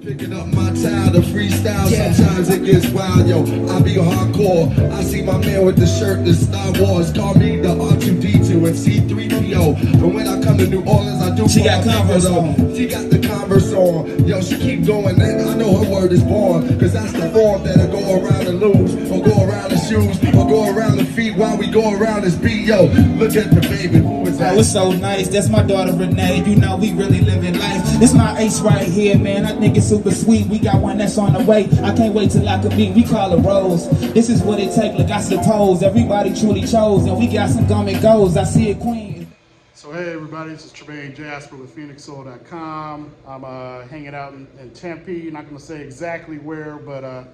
Picking up my tile to freestyle, sometimes it gets wild, yo. I be hardcore. I see my man with the shirt, the Star Wars. Call me the R2D2 and C3PO. But when I come to New Orleans, I do. She got Converse on. She got the Converse on. Yo, she keep going, and I know her word is born. Cause that's the form that'll go around the loops, or go around the shoes, or go around the feet while we go around this beat. Yo, look at the baby, who is that? Oh, it's so nice. That's my daughter Renee. You know we really living life. This my ace right here, man. I think it's super sweet. We got one that's on the way. I can't wait till I could be. We call it Rose. This is what it take. Look, I suppose everybody truly chose, and we got some gum and goes. I see it, Queen. So hey everybody, this is Tremaine Jasper with phxsoul.com. I'm hanging out in Tempe. Not gonna say exactly where, but I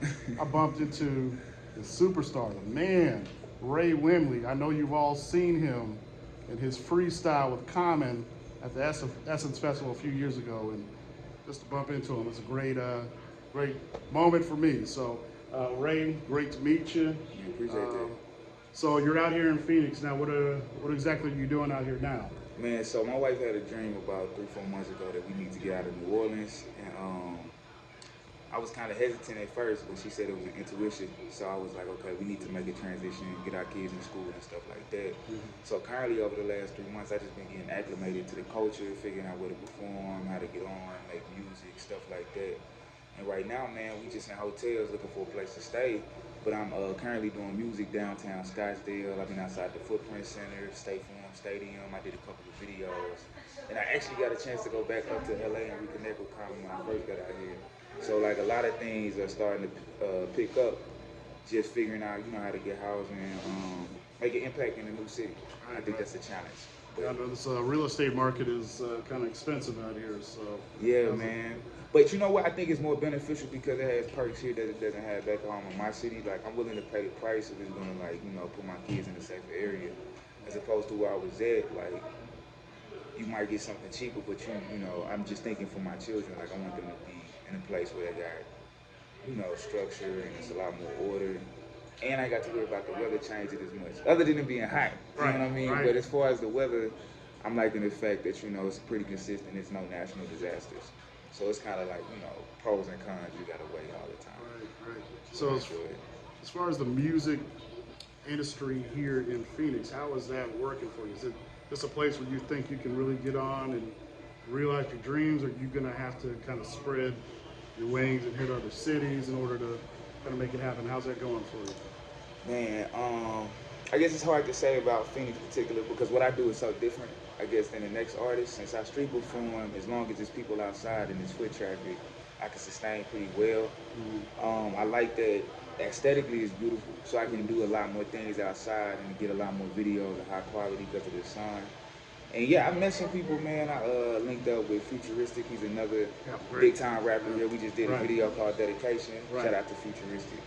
bumped into the superstar, the man, Ray Wimley. I know you've all seen him in his freestyle with Common at the Essence Festival a few years ago, and just to bump into him, it's a great moment for me. So Ray, great to meet you. Appreciate that. So you're out here in Phoenix now. What exactly are you doing out here now? Man, so my wife had a dream about 3-4 months ago that we need to get out of New Orleans, and I was kind of hesitant at first, but she said it was an intuition. So I was like, okay, we need to make a transition, get our kids in school and stuff like that. So currently, over the last 3 months, I just been getting acclimated to the culture, figuring out where to perform, how to get on, make music, stuff like that. And right now, man, we just in hotels looking for a place to stay. But I'm currently doing music downtown Scottsdale. I've been outside the Footprint Center, State Farm Stadium. I did a couple of videos. And I actually got a chance to go back up to LA and reconnect with Common when I first got out here. So like a lot of things are starting to pick up, just figuring out, you know, how to get housing, make an impact in a new city. I think that's a challenge. Yeah, I know this real estate market is kind of expensive out here, so. Yeah, man. But you know what? I think it's more beneficial because it has perks here that it doesn't have back home in my city. Like, I'm willing to pay the price if it's gonna, like, you know, put my kids in a safer area, as opposed to where I was at. Like, you might get something cheaper, but you know, I'm just thinking for my children. Like, I want them to be in a place where they got, you know, structure and it's a lot more order. And I got to worry about the weather changing as much, other than it being hot. You know what I mean? Right. But as far as the weather, I'm liking the fact that, you know, it's pretty consistent. It's no national disasters. So it's kind of like, you know, pros and cons you got to weigh all the time. Right. So as far as the music industry here in Phoenix, how is that working for you? Is it just a place where you think you can really get on and realize your dreams, or are you going to have to kind of spread your wings and hit other cities in order to kind of make it happen? How's that going for you? Man, I guess it's hard to say about Phoenix in particular because what I do is so different, I guess, than the next artist. Since I street perform, as long as there's people outside and there's foot traffic, I can sustain pretty well. I like that aesthetically it's beautiful, so I can do a lot more things outside and get a lot more videos of high quality because of the sun. And yeah, I met some people, man. I linked up with Futuristic. He's another big time rapper here. We just did a video called Dedication. Shout out to Futuristic.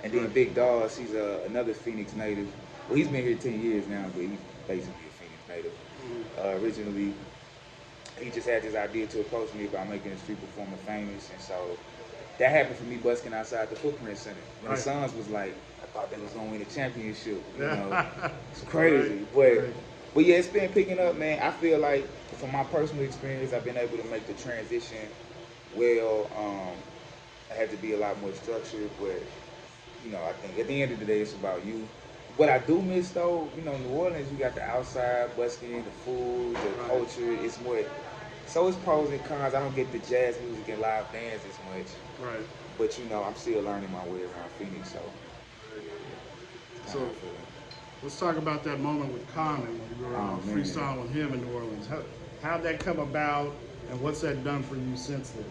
And then Big Dogs, he's another Phoenix native. Well, he's been here 10 years now, but he's basically a Phoenix native. Originally, he just had this idea to approach me about making a street performer famous, and so that happened for me busking outside the Footprint Center. When the Suns was like, I thought they was gonna win a championship. You know, it's crazy, But yeah, it's been picking up, man. I feel like from my personal experience, I've been able to make the transition well. I had to be a lot more structured, but you know, I think at the end of the day, it's about you. What I do miss though, you know, New Orleans, you got the outside busking, the food, the culture. It's more, so it's pros and cons. I don't get the jazz music and live bands as much. But you know, I'm still learning my way around Phoenix, so. So let's talk about that moment with Common. You were freestyling with him in New Orleans. How'd that come about, and what's that done for you since then?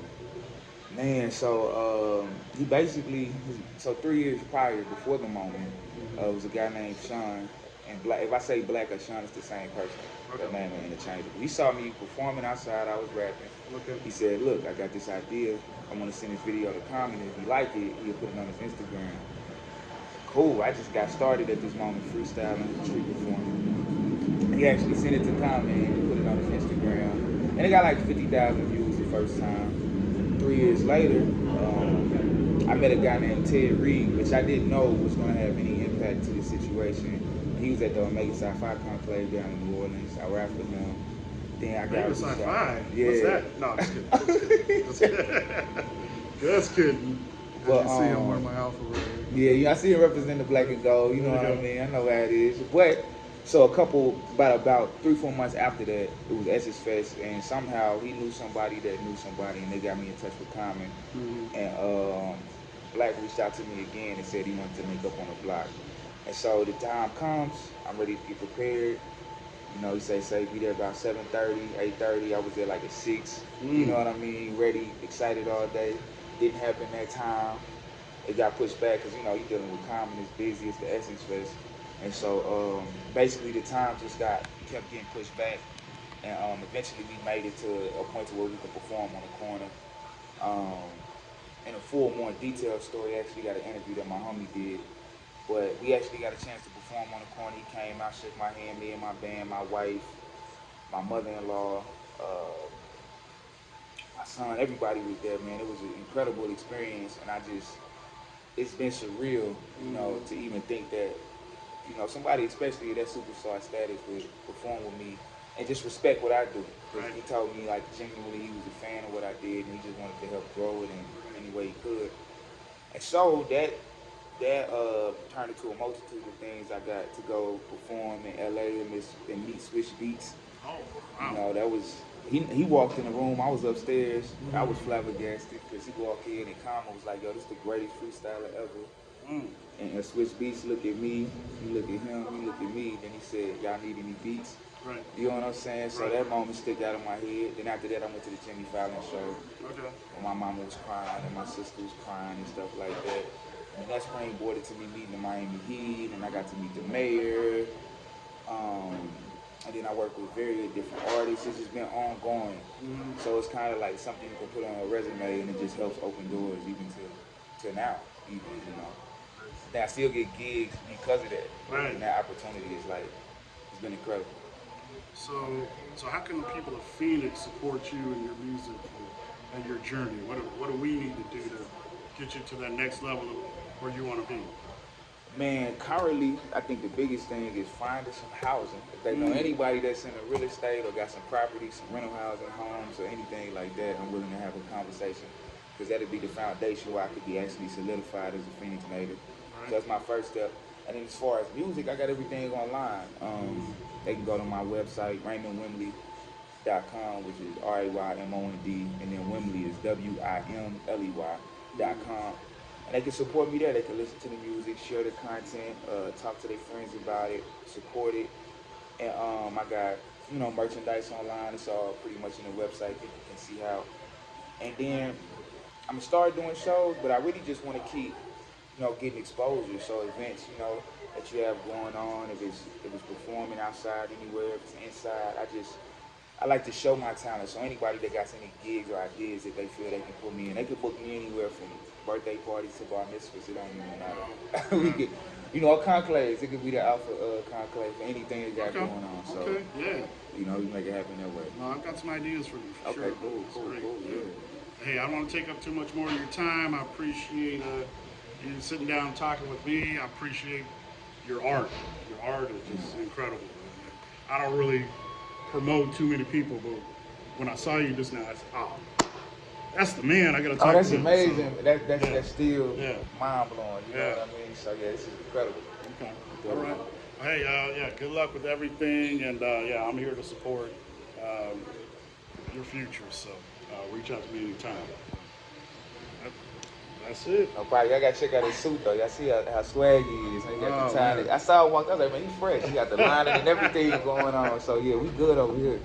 Man, so he basically, so 3 years prior, before the moment, was a guy named Sean. And Black, if I say Black or Sean, it's the same person. That name are interchangeable. He saw me performing outside, I was rapping. He said, look, I got this idea. I want to send this video to Common. If he like it, he'll put it on his Instagram. Cool, I just got started at this moment freestyling, street performing. He actually sent it to Common and put it on his Instagram. And it got like 50,000 views the first time. 3 years later, I met a guy named Ted Reed, which I didn't know was going to have any impact to this situation. He was at the Omega Sci-Fi Conclave down in New Orleans. I rapped with him. Then I got Omega Sci-Fi? Yeah. What's that? No, I'm just kidding. Just kidding. As But, you see, I'm wearing my alpha red. Yeah, I see him represent the black and gold. You know what I mean? I know how it is. But so about 3-4 months after that, it was Essence Fest, and somehow he knew somebody that knew somebody, and they got me in touch with Common. And Black reached out to me again and said he wanted to make up on the block. And so the time comes, I'm ready to get prepared. You know, he say be there about 7:30, 8:30. I was there like at 6. You know what I mean? Ready, excited all day. Didn't happen that time. It got pushed back because, you know, you're dealing with Common, as busy as the Essence Fest. And so basically the time just kept getting pushed back. And eventually we made it to a point to where we could perform on the corner. In a full, more detailed story, I actually got an interview that my homie did. But we actually got a chance to perform on the corner. He came out, shook my hand, me and my band, my wife, my mother-in-law, my son, everybody was there, man. It was an incredible experience, and it's been surreal, you know, to even think that, you know, somebody, especially that superstar status, would perform with me and just respect what I do. Right. He told me, like, genuinely he was a fan of what I did, and he just wanted to help grow it in any way he could. And so that turned into a multitude of things. I got to go perform in LA and meet Switch Beats. Oh, wow. You know, that was, he walked in the room, I was upstairs, I was flabbergasted because he walked in and Common was like, yo, this is the greatest freestyler ever. And Switch Beats looked at me, he looked at him, he looked at me, then he said, y'all need any beats? Right. You know what I'm saying? So that moment stuck out of my head. Then after that, I went to the Jimmy Fallon show. Okay. And my mama was crying and my sister was crying and stuff like that. And that springboarded to me meeting the Miami Heat, and I got to meet the mayor. And then I worked with very different artists. It's just been ongoing. So it's kind of like something you can put on a resume, and it just helps open doors even to now, even, you know. Then I still get gigs because of that. Right. And that opportunity is like, it's been incredible. So how can the people of Phoenix support you and your music and your journey? What do we need to do to get you to that next level of where you want to be? Man, currently, I think the biggest thing is finding some housing. If they know anybody that's in the real estate or got some property, some rental housing, homes, or anything like that, I'm willing to have a conversation, because that'll be the foundation where I could be actually solidified as a Phoenix native. Right. So that's my first step. And then as far as music, I got everything online. They can go to my website, RaymondWimley.com, which is RAYMOND, and then Wimley is WIMLEY.com. And they can support me there. They can listen to the music, share the content, talk to their friends about it, support it. And I got, you know, merchandise online. It's all pretty much in the website. People can see how. And then I'm gonna start doing shows, but I really just want to keep, you know, getting exposure. So events, you know, that you have going on, if it's performing outside anywhere, if it's inside, I like to show my talent. So anybody that got any gigs or ideas that they feel they can put me in, they can book me anywhere from birthday parties to bar mitzvahs. It don't even matter. We get, you know, conclaves. It could be the alpha conclave for anything that got going on. So, you know, we make it happen that way. No, I've got some ideas for you. For sure. Cool. Yeah. Hey, I don't want to take up too much more of your time. I appreciate you sitting down and talking with me. I appreciate your art. Your art is just incredible. I don't really promote too many people, but when I saw you just now, I said, oh, that's the man. I got to talk to him. That's amazing. So, that's still mind blowing. You know what I mean? So this is incredible. Okay. All right. Hey, good luck with everything, and I'm here to support your future. So reach out to me anytime. That's it. No problem. I gotta check out his suit though. Y'all see how swaggy is. He got the tie. I saw him walk. I was like, man, he's fresh. He got the lining and everything going on. So yeah, we good over here.